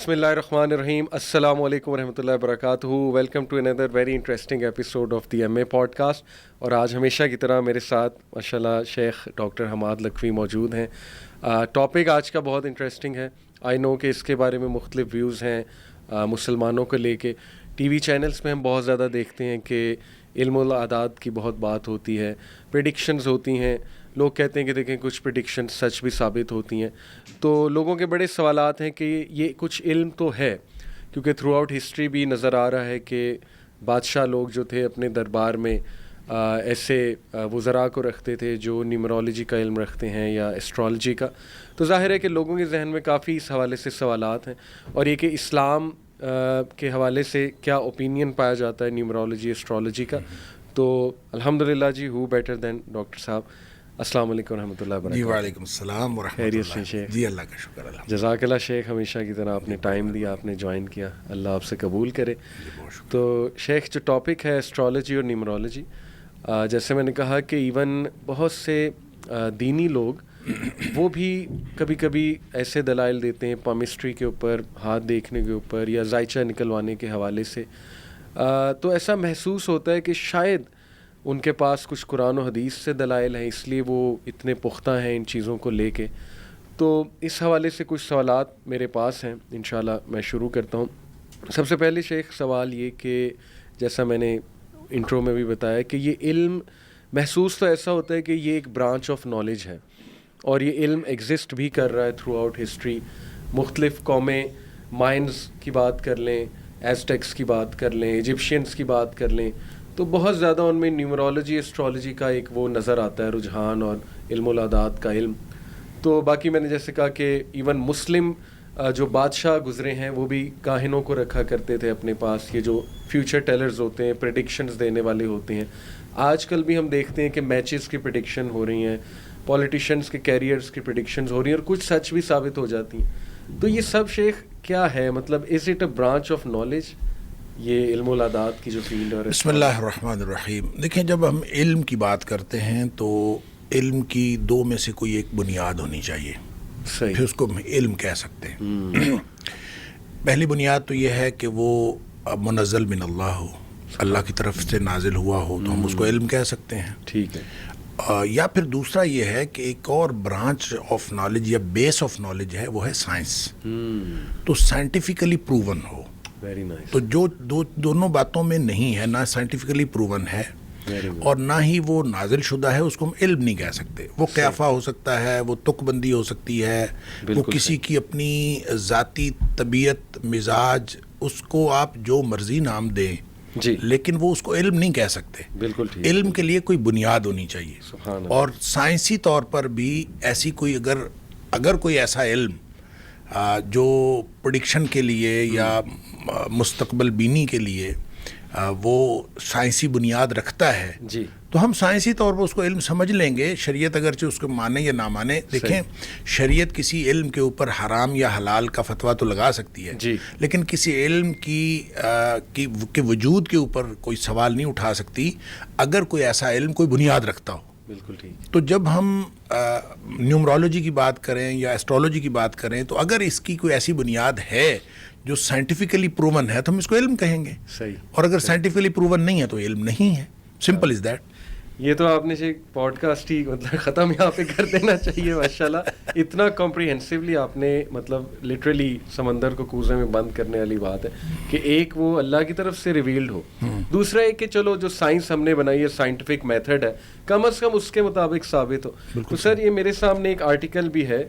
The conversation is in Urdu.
بسم اللہ الرحمن الرحیم. السلام علیکم ورحمۃ اللہ وبرکاتہ. Welcome to another very interesting episode of the M A podcast. اور آج ہمیشہ کی طرح میرے ساتھ ماشاء اللہ شیخ ڈاکٹر حماد لکھوی موجود ہیں. ٹاپک آج کا بہت انٹرسٹنگ ہے. آئی نو کہ اس کے بارے میں مختلف ویوز ہیں مسلمانوں کو لے کے. ٹی وی چینلز میں ہم بہت زیادہ دیکھتے ہیں کہ علم الاعداد کی بہت بات ہوتی ہے, پریڈکشنز ہوتی ہیں. لوگ کہتے ہیں کہ دیکھیں کچھ پریڈکشن سچ بھی ثابت ہوتی ہیں. تو لوگوں کے بڑے سوالات ہیں کہ یہ کچھ علم تو ہے, کیونکہ تھرو آؤٹ ہسٹری بھی نظر آ رہا ہے کہ بادشاہ لوگ جو تھے اپنے دربار میں ایسے وزراء کو رکھتے تھے جو نیومرولوجی کا علم رکھتے ہیں یا ایسٹرالوجی کا. تو ظاہر ہے کہ لوگوں کے ذہن میں کافی اس حوالے سے سوالات ہیں. اور یہ کہ اسلام کے حوالے سے کیا اوپینین پایا جاتا ہے نیومرولوجی ایسٹرالوجی کا. تو الحمدللہ جی, ہو بیٹر دین ڈاکٹر صاحب. السلام علیکم ورحمۃ اللہ وبرکاتہ. جی وعلیکم السلام ورحمۃ خیریت سے اللہ. شیخ؟ جی اللہ کا شکر الحمد. جزاک اللہ شیخ, ہمیشہ کی طرح آپ نے ٹائم دیا, آپ نے جوائن کیا, اللہ آپ سے قبول کرے. تو شیخ جو ٹاپک ہے ایسٹرالوجی اور نیومرولوجی, جیسے میں نے کہا کہ ایون بہت سے دینی لوگ وہ بھی کبھی کبھی ایسے دلائل دیتے ہیں پامسٹری کے اوپر, ہاتھ دیکھنے کے اوپر یا ذائچہ نکلوانے کے حوالے سے. تو ایسا محسوس ہوتا ہے کہ شاید ان کے پاس کچھ قرآن و حدیث سے دلائل ہیں, اس لیے وہ اتنے پختہ ہیں ان چیزوں کو لے کے. تو اس حوالے سے کچھ سوالات میرے پاس ہیں, انشاءاللہ میں شروع کرتا ہوں. سب سے پہلے شیخ سوال یہ کہ جیسا میں نے انٹرو میں بھی بتایا کہ یہ علم محسوس تو ایسا ہوتا ہے کہ یہ ایک برانچ آف نالج ہے, اور یہ علم ایگزسٹ بھی کر رہا ہے تھرو آؤٹ ہسٹری. مختلف قومیں, مائنز کی بات کر لیں, ایزٹیکس کی بات کر لیں, ایجپشینس کی بات کر لیں, تو بہت زیادہ ان میں نیومرولوجی ایسٹرالوجی کا ایک وہ نظر آتا ہے رجحان, اور علم الاعداد کا علم. تو باقی میں نے جیسے کہا کہ ایون مسلم جو بادشاہ گزرے ہیں وہ بھی کاہنوں کو رکھا کرتے تھے اپنے پاس, یہ جو فیوچر ٹیلرز ہوتے ہیں, پریڈکشنز دینے والے ہوتے ہیں. آج کل بھی ہم دیکھتے ہیں کہ میچز کی پریڈکشن ہو رہی ہیں, پولیٹیشینس کے کیریئرز کی پریڈکشنز ہو رہی ہیں, اور کچھ سچ بھی ثابت ہو جاتی ہیں. تو یہ سب شیخ کیا ہے, مطلب is it a branch of knowledge, یہ علم الاعداد کی جو فیلڈ ہے؟ بسم اللہ الرحمن الرحیم. دیکھیں, جب ہم علم کی بات کرتے ہیں تو علم کی دو میں سے کوئی ایک بنیاد ہونی چاہیے, پھر اس کو ہم علم کہہ سکتے ہیں. پہلی بنیاد تو یہ ہے کہ وہ منزل من اللہ ہو, اللہ کی طرف سے نازل ہوا ہو, تو ہم اس کو علم کہہ سکتے ہیں. ٹھیک ہے. یا پھر دوسرا یہ ہے کہ ایک اور برانچ آف نالج یا بیس آف نالج ہے, وہ ہے سائنس. تو سائنٹیفکلی پروون ہو. تو جو دونوں باتوں میں نہیں ہے, نہ سائنٹیفکلی پروون ہے اور نہ ہی وہ نازل شدہ ہے, اس کو ہم علم نہیں کہہ سکتے. وہ قیافہ ہو سکتا ہے, وہ تک بندی ہو سکتی ہے, وہ کسی کی اپنی ذاتی طبیعت, مزاج, اس کو آپ جو مرضی نام دیں, جی, لیکن وہ اس کو علم نہیں کہہ سکتے. بالکل ٹھیک. علم کے لیے کوئی بنیاد ہونی چاہیے. سبحان اللہ. اور سائنسی طور پر بھی ایسی کوئی اگر کوئی ایسا علم جو پریڈکشن کے لیے یا مستقبل بینی کے لیے وہ سائنسی بنیاد رکھتا ہے, جی, تو ہم سائنسی طور پر اس کو علم سمجھ لیں گے. شریعت اگرچہ اس کو مانے یا نہ مانے, دیکھیں شریعت کسی علم کے اوپر حرام یا حلال کا فتویٰ تو لگا سکتی ہے, جی, لیکن کسی علم کے وجود کے اوپر کوئی سوال نہیں اٹھا سکتی اگر کوئی ایسا علم کوئی بنیاد رکھتا ہو. بالکل ٹھیک. تو جب ہم نیومرولوجی کی بات کریں یا ایسٹرالوجی کی بات کریں, تو اگر اس کی کوئی ایسی بنیاد ہے جو سائنٹیفکلی پروون ہے تو ہم اس کو علم کہیں گے. صحیح. اور اگر سائنٹیفکلی پروون نہیں ہے تو علم نہیں ہے. Simple is that. یہ تو آپ نے پوڈ کاسٹ ہی مطلب ختم یہاں پہ کر دینا چاہیے. ماشاءاللہ اتنا کمپریہنسولی آپ نے مطلب لٹرلی سمندر کو کوزے میں بند کرنے والی بات ہے کہ ایک وہ اللہ کی طرف سے ریویلڈ ہو, دوسرا ایک کہ چلو جو سائنس ہم نے بنائی ہے, سائنٹیفک میتھڈ ہے, کم از کم اس کے مطابق ثابت ہو. تو سر یہ میرے سامنے ایک آرٹیکل بھی ہے